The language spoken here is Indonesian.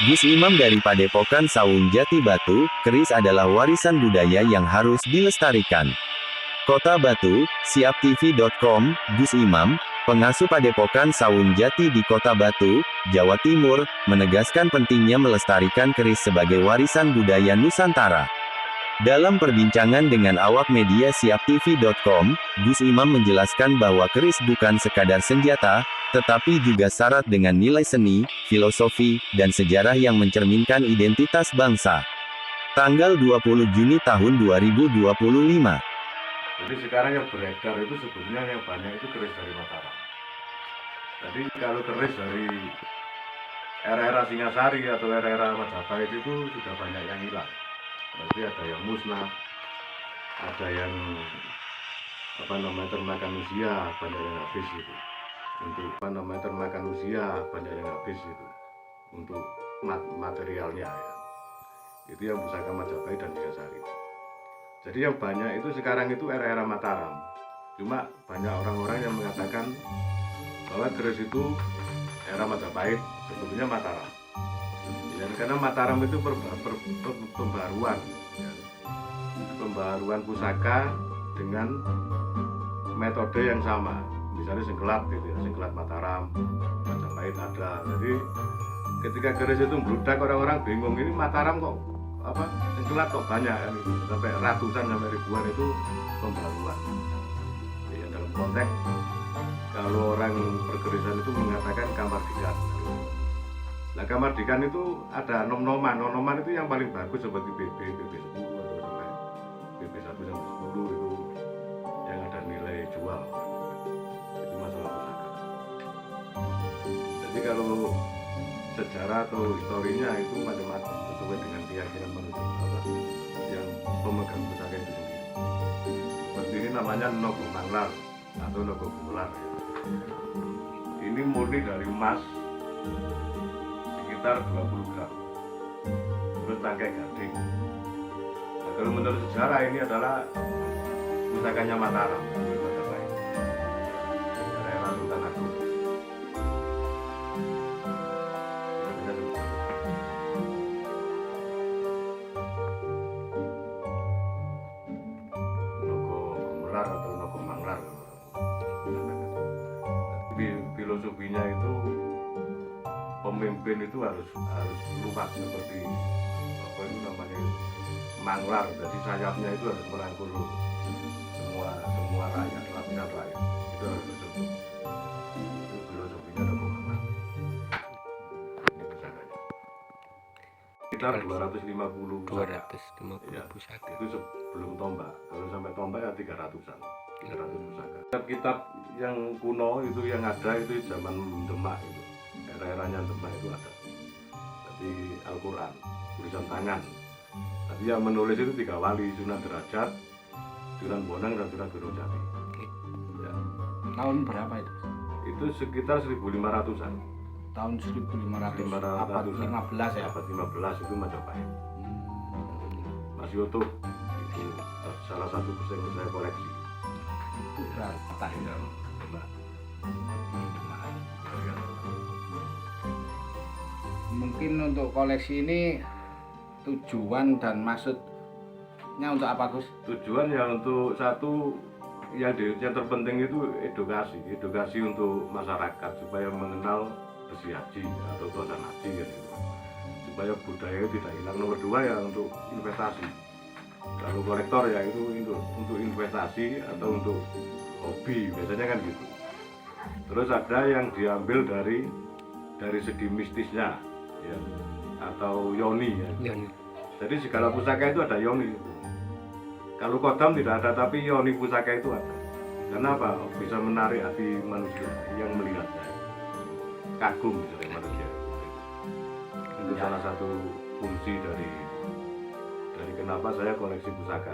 Gus Imam dari Padepokan Sawung Jati Batu, keris adalah warisan budaya yang harus dilestarikan. Kota Batu, siaptv.com, Gus Imam, pengasuh Padepokan Sawung Jati di Kota Batu, Jawa Timur, menegaskan pentingnya melestarikan keris sebagai warisan budaya Nusantara. Dalam perbincangan dengan awak media siaptv.com, Gus Imam menjelaskan bahwa keris bukan sekadar senjata, tetapi juga syarat dengan nilai seni, filosofi, dan sejarah yang mencerminkan identitas bangsa. Tanggal 20 Juni tahun 2025. Jadi sekarang yang beredar itu sebetulnya yang banyak itu keris dari Mataram. Jadi kalau keris dari era-era Singasari atau era-era Majapahit itu sudah banyak yang hilang. Berarti ada yang musnah, ada yang termakan usia, banyak yang habis itu. Untuk termakan usia, banyak yang habis itu. Untuk materialnya ya. Itu yang pusaka Majapahit dan Singasari. Jadi yang banyak itu sekarang itu era-era Mataram. Cuma banyak orang-orang yang mengatakan bahwa keris itu era Majapahit, sebetulnya Mataram. Ya, karena Mataram itu pembaruan, ya. Pembaruan pusaka dengan metode yang sama. Misalnya sengkelat gitu ya, sengkelat Mataram, Majapahit ada. Jadi ketika keris itu membludak, orang-orang bingung, ini Mataram kok sengkelat kok banyak kan itu. Sampai ratusan sampai ribuan itu pembaruan. Ya, dalam konteks kalau orang perkerisan itu mengatakan kamardikan. Nah, kamardikan itu ada nom-noman. Nom-noman itu yang paling bagus seperti BB 10 atau sampai BB 1 sampai 10 itu yang ada nilai jual. Itu masalah pusaka. Jadi kalau sejarah atau historinya itu macam-macam sesuai dengan keyakinan manusia yang pemegang pusaka itu sendiri. Seperti ini namanya Nogo Manglar atau Nogo Bular. Ini murni dari emas sekitar 20 gram, terus tangkai gading. Nah, kalau menurut sejarah ini adalah pusakanya Mataram, Majapahit, daerah Sultan Agung. Nogo Gemelar atau Nogo Manglar. Filosofinya itu pemimpin itu harus luas seperti apa itu namanya manglar, jadi sayapnya itu harus merangkul semua rakyat, lapisan rakyat itu harus tersebut. Itu filosofinya Nogo Manglar. Ini pusakanya sekitar 250 ya, pusaka itu sebelum tombak. Kalau sampai tombak ya 300-an pusaka. Kitab yang kuno itu yang ada itu zaman Demak itu, era-eranya Demak itu ada. Jadi Al-Quran, tulisan tangan. Tapi yang menulis itu 3 wali, Sunan Derajat, Sunan Bonang, dan Sunan Gunung Jati. Ya. Tahun berapa itu? Itu sekitar 1500-an. Tahun 1500. Abad 15 ya? Abad 15 itu Majapahit. Masih utuh. Itu salah satu yang saya koleksi. Berapa ya? Mungkin untuk koleksi ini tujuan dan maksudnya untuk apa, Gus? Tujuan ya untuk satu yang terpenting itu edukasi untuk masyarakat supaya mengenal besi haji atau tuasan haji gitu. Supaya budaya tidak hilang. Nomor 2 ya untuk investasi. Kalau kolektor ya itu untuk investasi atau untuk hobi biasanya kan gitu. Terus ada yang diambil dari segi mistisnya ya, atau yoni ya. Jadi segala pusaka itu ada yoni. Kalau kodam tidak ada, tapi yoni pusaka itu ada. Karena apa? Bisa menarik hati manusia yang melihatnya. Kagum misalnya manusia. Itu salah satu fungsi dari kenapa saya koleksi pusaka.